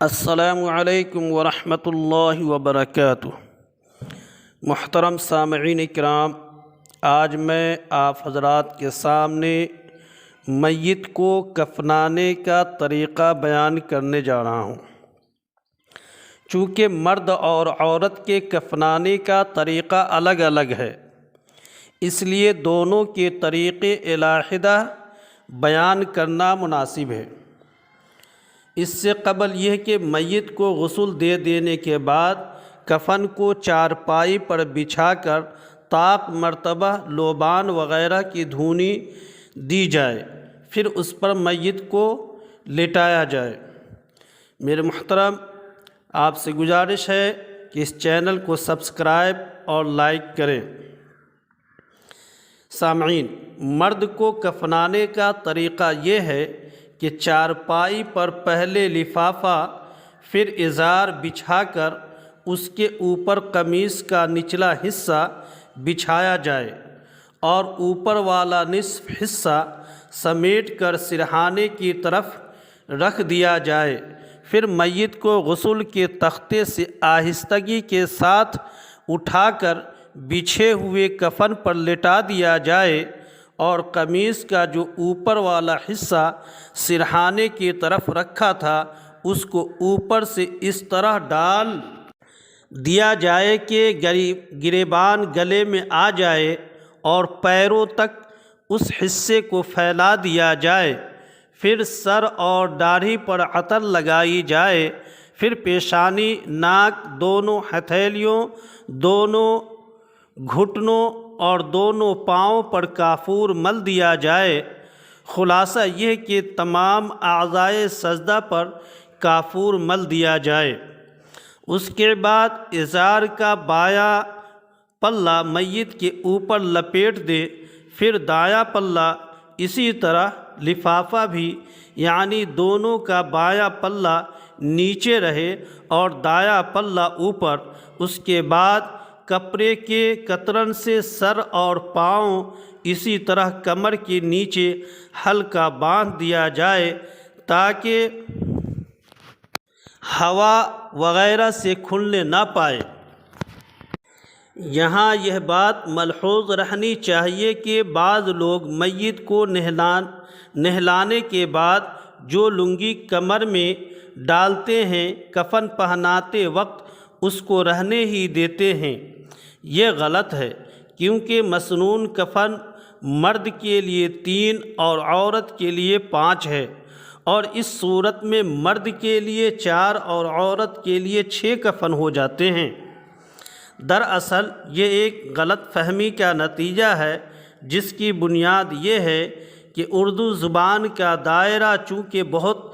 السلام علیکم ورحمۃ اللہ وبرکاتہ۔ محترم سامعین کرام، آج میں آپ حضرات کے سامنے میت کو کفنانے کا طریقہ بیان کرنے جا رہا ہوں۔ چونکہ مرد اور عورت کے کفنانے کا طریقہ الگ الگ ہے، اس لیے دونوں کے طریقے علیحدہ بیان کرنا مناسب ہے۔ اس سے قبل یہ کہ میت کو غسل دے دینے کے بعد کفن کو چارپائی پر بچھا کر طاق، مرتبہ، لوبان وغیرہ کی دھونی دی جائے، پھر اس پر میت کو لٹایا جائے۔ میرے محترم، آپ سے گزارش ہے کہ اس چینل کو سبسکرائب اور لائک کریں۔ سامعین، مرد کو کفنانے کا طریقہ یہ ہے کہ چارپائی پر پہلے لفافہ، پھر ازار بچھا کر اس کے اوپر قمیص کا نچلا حصہ بچھایا جائے اور اوپر والا نصف حصہ سمیٹ کر سرہانے کی طرف رکھ دیا جائے۔ پھر میت کو غسل کے تختے سے آہستگی کے ساتھ اٹھا کر بچھے ہوئے کفن پر لٹا دیا جائے اور قمیص کا جو اوپر والا حصہ سرہانے کی طرف رکھا تھا اس کو اوپر سے اس طرح ڈال دیا جائے کہ گریبان گلے میں آ جائے اور پیروں تک اس حصے کو پھیلا دیا جائے۔ پھر سر اور داڑھی پر عطر لگائی جائے۔ پھر پیشانی، ناک، دونوں ہتھیلیوں، دونوں گھٹنوں اور دونوں پاؤں پر کافور مل دیا جائے۔ خلاصہ یہ کہ تمام اعضائے سجدہ پر کافور مل دیا جائے۔ اس کے بعد ازار کا بایاں پلہ میت کے اوپر لپیٹ دے، پھر دایاں پلہ اسی طرح، لفافہ بھی، یعنی دونوں کا بایاں پلہ نیچے رہے اور دایاں پلہ اوپر۔ اس کے بعد کپڑے کے قطرن سے سر اور پاؤں، اسی طرح کمر کے نیچے ہلکا باندھ دیا جائے تاکہ ہوا وغیرہ سے کھلنے نہ پائے۔ یہاں یہ بات ملحوظ رہنی چاہیے کہ بعض لوگ میت کو نہلانے کے بعد جو لنگی کمر میں ڈالتے ہیں، کفن پہناتے وقت اس کو رہنے ہی دیتے ہیں۔ یہ غلط ہے، کیونکہ مسنون کفن مرد کے لیے 3 اور عورت کے لیے 5 ہے، اور اس صورت میں مرد کے لیے 4 اور عورت کے لیے 6 کفن ہو جاتے ہیں۔ دراصل یہ ایک غلط فہمی کا نتیجہ ہے، جس کی بنیاد یہ ہے کہ اردو زبان کا دائرہ چونکہ بہت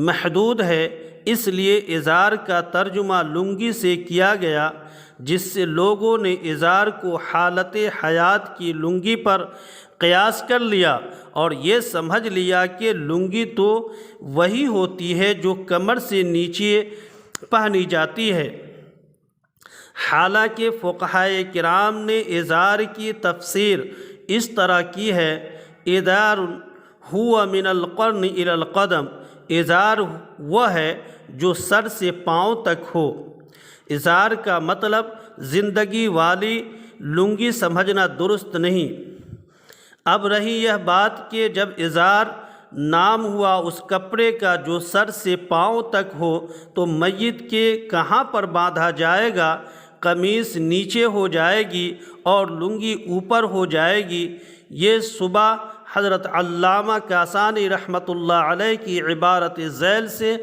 محدود ہے، اس لیے ازار کا ترجمہ لنگی سے کیا گیا، جس سے لوگوں نے ازار کو حالت حیات کی لنگی پر قیاس کر لیا اور یہ سمجھ لیا کہ لنگی تو وہی ہوتی ہے جو کمر سے نیچے پہنی جاتی ہے۔ حالانکہ فقہائے کرام نے ازار کی تفسیر اس طرح کی ہے: ازار ہوا من القرن الی القدم، ازار وہ ہے جو سر سے پاؤں تک ہو۔ ازار کا مطلب زندگی والی لنگی سمجھنا درست نہیں۔ اب رہی یہ بات کہ جب ازار نام ہوا اس کپڑے کا جو سر سے پاؤں تک ہو، تو میت کے کہاں پر باندھا جائے گا؟ قمیص نیچے ہو جائے گی اور لنگی اوپر ہو جائے گی۔ یہ صبح حضرت علامہ کاسانی رحمۃ اللہ علیہ کی عبارت ذیل سے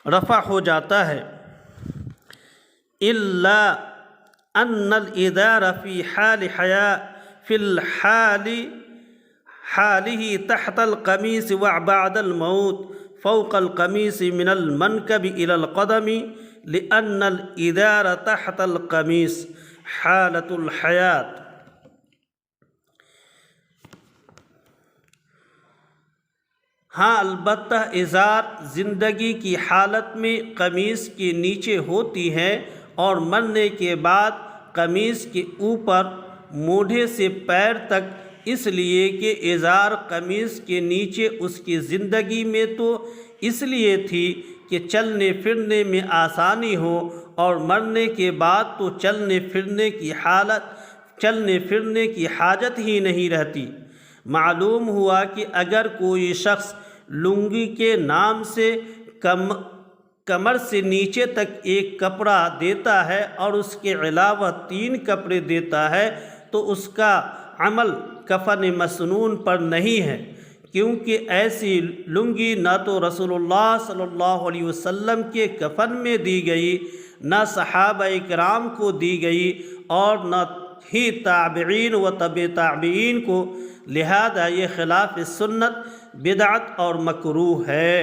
رفع ہو جاتا ہے: الا ان الازار فی حال حیاء فی الحال حاله تحت القمیص وبعد الموت فوق القمیص من المنکب الى القدم لأن الازار تحت القمیص حالۃ الحیات۔ ہاں، البتہ ازار زندگی کی حالت میں قمیص کے نیچے ہوتی ہے اور مرنے کے بعد قمیص کے اوپر مونڈھے سے پیر تک، اس لیے کہ ازار قمیص کے نیچے اس کی زندگی میں تو اس لیے تھی کہ چلنے پھرنے میں آسانی ہو، اور مرنے کے بعد تو چلنے پھرنے کی حاجت ہی نہیں رہتی۔ معلوم ہوا کہ اگر کوئی شخص لنگی کے نام سے کمر سے نیچے تک ایک کپڑا دیتا ہے اور اس کے علاوہ 3 کپڑے دیتا ہے تو اس کا عمل کفن مسنون پر نہیں ہے، کیونکہ ایسی لنگی نہ تو رسول اللہ صلی اللہ علیہ وسلم کے کفن میں دی گئی، نہ صحابہ کرام کو دی گئی، اور نہ ہی تابعین و تبع تابعین کو، لہذا یہ خلاف سنت، بدعت اور مکروہ ہے۔